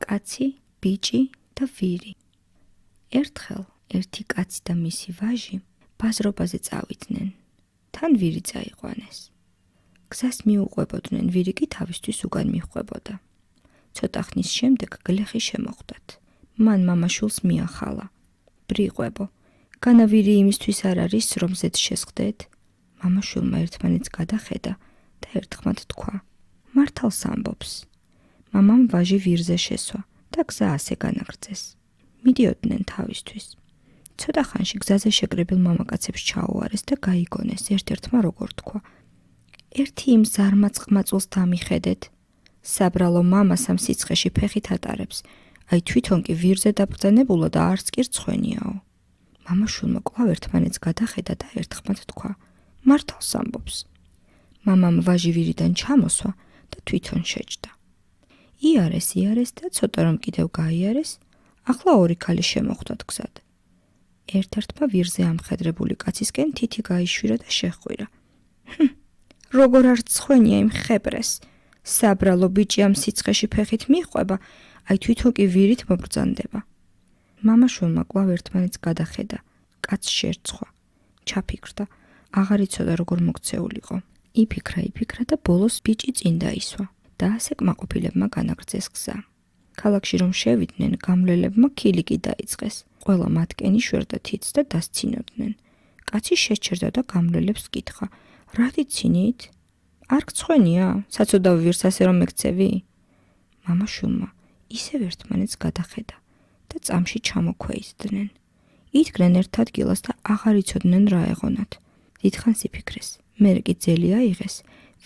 კაცი, ბიჭი და ვირი. ერთხელ ერთი კაცი და მისი ვაჟი ბაზრობაზე წავიდნენ. თან ვირი წაიყვანეს. გზას მიუყვებოდნენ, ვირი კი თავისთვის უკან მიჰყვებოდა. ცოტა ხნის შემდეგ გლეხი შემოხვდათ. მან მამაშვილს მიახალა. ბრიყვებო, განა ვირი იმისთვის არ არის, რომ ზედ შესხდეთ? მამაშვილმა ერთმანეთს გადახედა და ერთხმად თქვა: მართალს ამბობს. მამამ ვაჟი ვირზე შესვა და გზა ასე განაგრძეს. მიდიოდნენ თავისთვის. ცოტა ხანში გზაზე შეკრებილ მამაკაცებს ჩაუარეს და გაიგონეს ერთ-ერთმა როგორ თქვა: ერთი იმ ზარმაცყმაწულს დამიხედეთ. საბრალო მამას ამ სიცხეში ფეხით ატარებს, აი თვითონ კი ვირზე დაბრძანებულა და არც კი რცხვენიაო. მამაშვილმა კვლავ ერთმანეთს გადახედა და ერთხმად თქვა: მართალს ამბობს. მამამ ვაჟი ვირიდან ჩამოსვა და თვითონ შეჯდა. იარეს და ცოტა რომ კიდევ გაიარეს, ახლა ორი ქალი შემოხვდათ გზად. ერთ-ერთმა ვირზე ამხედრებული კაცისკენ თითი გაიშვირა და შეხვირა. როგორ არ რცხვენია იმ ხებრეს? საბრალო ბიჭი ამ სიცხეში ფეხით მიჰყვება, აი თვითონ კი ვირით მობრძანდება. მამაშვილმა კვლავ ერთმანეთს გადახედა, კაცს შერცხვა, ჩაფიქრდა, აღარ იცოდა როგორ მოქცეულიყო. იფიქრა და ბოლოს ბიჭი წინ დაისვა და ასე კმაყოფილებმა განაგრძეს გზა. ქალაქში რომ შევიდნენ, გამლელებმა ქილიკი დაიწყეს. ყველა მათკენ იშვერდა თითს და დასცინოდნენ. კაცი შეჩერდა და გამლელებს კითხა: რა დიცინით? არ გცხვენია? საცოდავ ვირს ასე რომ მეკცევი? მამაშვილმა ისევ ერთმანეთს გადახედა და წამში ჩამოქვეითდნენ. იდგნენ ერთ ადგილას და აღარ იცოდნენ რა ეღონათ. დიდხანს იფიქრეს. მერე კი ძელი აიღეს,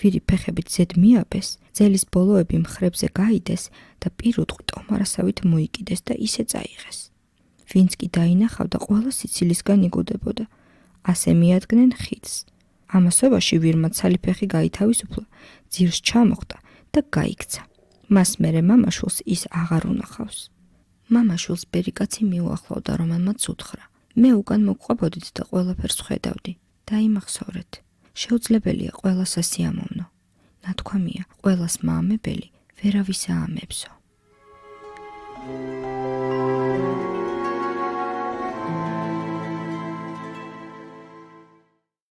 ვირი ფეხებით ზედ მიაბეს, ძელის ბოლოები მხრებზე გაიდეს და პირუტყვით ომარასავით მოიკიდეს და ისე წაიღეს. ვინც კი დაინახავდა, ყველა სიცილისგან იგუდებოდა. ასე მიადგნენ ხიდს. ამასობაში ვირმა ცალი ფეხი გაითავისუფლა, ძირს ჩამოხდა და გაიქცა. მას მერე მამაშვილს ის აღარ უნახავს. მამაშვილს ბერიკაცი მიუახლოვდა, რომელმაც უთხრა: მე უკან მოგყვებოდით და ყველაფერს ხედავდი. დაიმახსოვრეთ. შეუძლებელია ყველას ასიამოვნო. ნათქვამია, ყველას მაამებელი ვერავის აამებსო.